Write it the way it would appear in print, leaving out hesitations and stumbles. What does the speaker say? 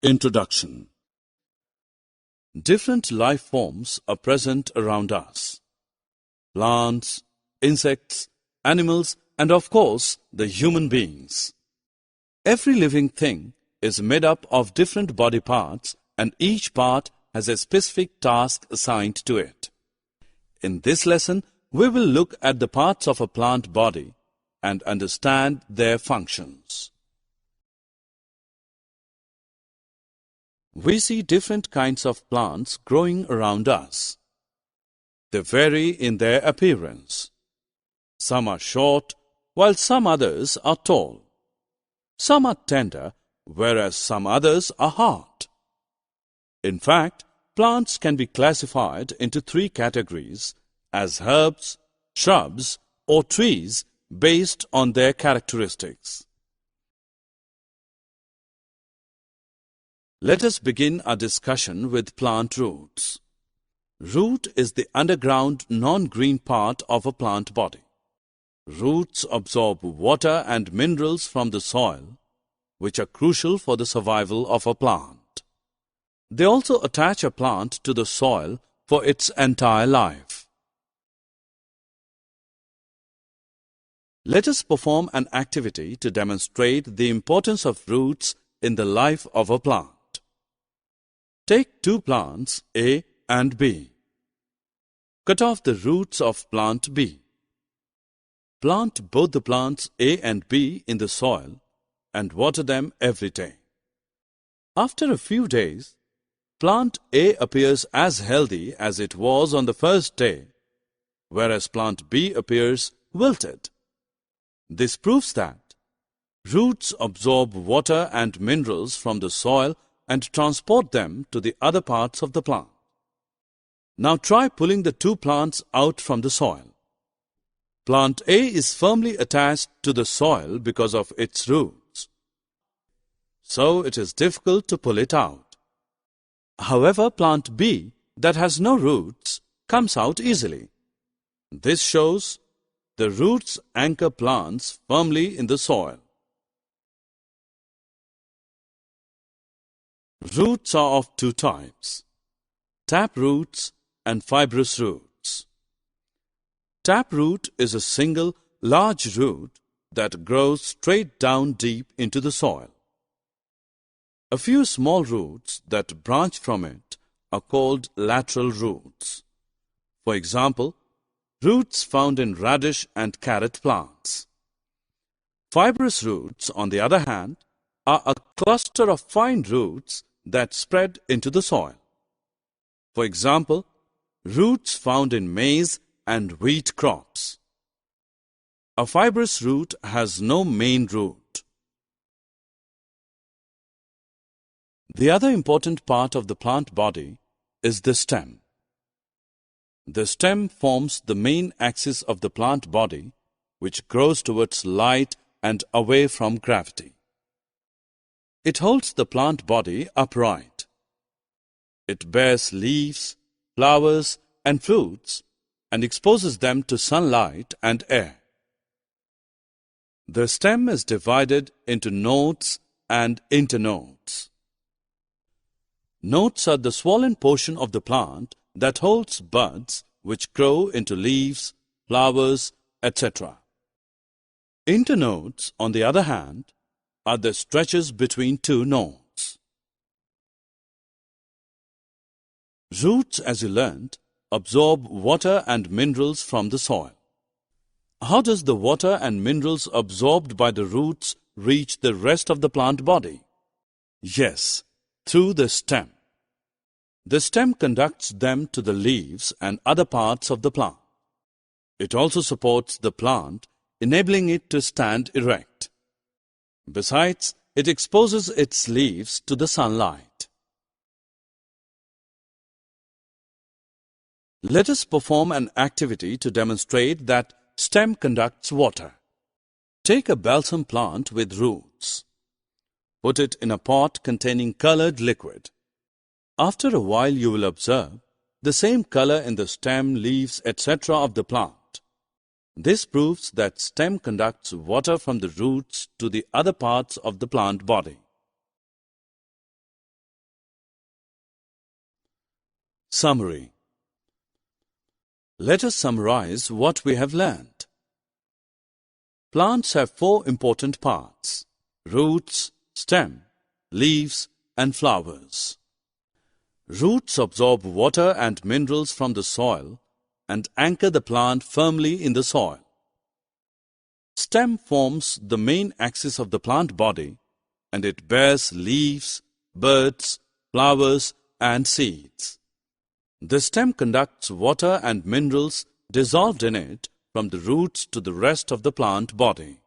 Introduction. Different life forms are present around us. Plants, insects, animals, and of course, the human beings. Every living thing is made up of different body parts, and each part has a specific task assigned to it. In this lesson, we will look at the parts of a plant body and understand their functions. We see different kinds of plants growing around us. They vary in their appearance. Some are short, while some others are tall. Some are tender, whereas some others are hard. In fact, plants can be classified into three categories as herbs, shrubs, or trees based on their characteristics. Let us begin our discussion with plant roots. Root is the underground non-green part of a plant body. Roots absorb water and minerals from the soil, which are crucial for the survival of a plant. They also attach a plant to the soil for its entire life. Let us perform an activity to demonstrate the importance of roots in the life of a plant. Take two plants, A and B. Cut off the roots of plant B. Plant both the plants A and B in the soil and water them every day. After a few days, plant A appears as healthy as it was on the first day, whereas plant B appears wilted. This proves that roots absorb water and minerals from the soil and transport them to the other parts of the plant. Now try pulling the two plants out from the soil. Plant A is firmly attached to the soil because of its roots, so it is difficult to pull it out. However, plant B, that has no roots, comes out easily. This shows the roots anchor plants firmly in the soil. Roots are of two types: tap roots and fibrous roots. Tap root is a single, large root that grows straight down deep into the soil. A few small roots that branch from it are called lateral roots. For example, roots found in radish and carrot plants. Fibrous roots, on the other hand, are a cluster of fine roots that spread into the soil. For example, roots found in maize and wheat crops. A fibrous root has no main root. The other important part of the plant body is the stem. The stem forms the main axis of the plant body, which grows towards light and away from gravity. It holds the plant body upright. It bears leaves, flowers, and fruits and exposes them to sunlight and air. The stem is divided into nodes and internodes. Nodes are the swollen portion of the plant that holds buds which grow into leaves, flowers, etc. Internodes, on the other hand, are the stretches between two nodes. Roots, as you learned, absorb water and minerals from the soil. How does the water and minerals absorbed by the roots reach the rest of the plant body? Yes, through the stem. The stem conducts them to the leaves and other parts of the plant. It also supports the plant, enabling it to stand erect. Besides, it exposes its leaves to the sunlight. Let us perform an activity to demonstrate that stem conducts water. Take a balsam plant with roots. Put it in a pot containing colored liquid. After a while you will observe the same color in the stem, leaves, etc. of the plant. This proves that stem conducts water from the roots to the other parts of the plant body. Summary. Let us summarize what we have learned. Plants have four important parts: roots, stem, leaves, and flowers. Roots absorb water and minerals from the soil and anchor the plant firmly in the soil. Stem forms the main axis of the plant body, and it bears leaves, buds, flowers, and seeds. The stem conducts water and minerals dissolved in it from the roots to the rest of the plant body.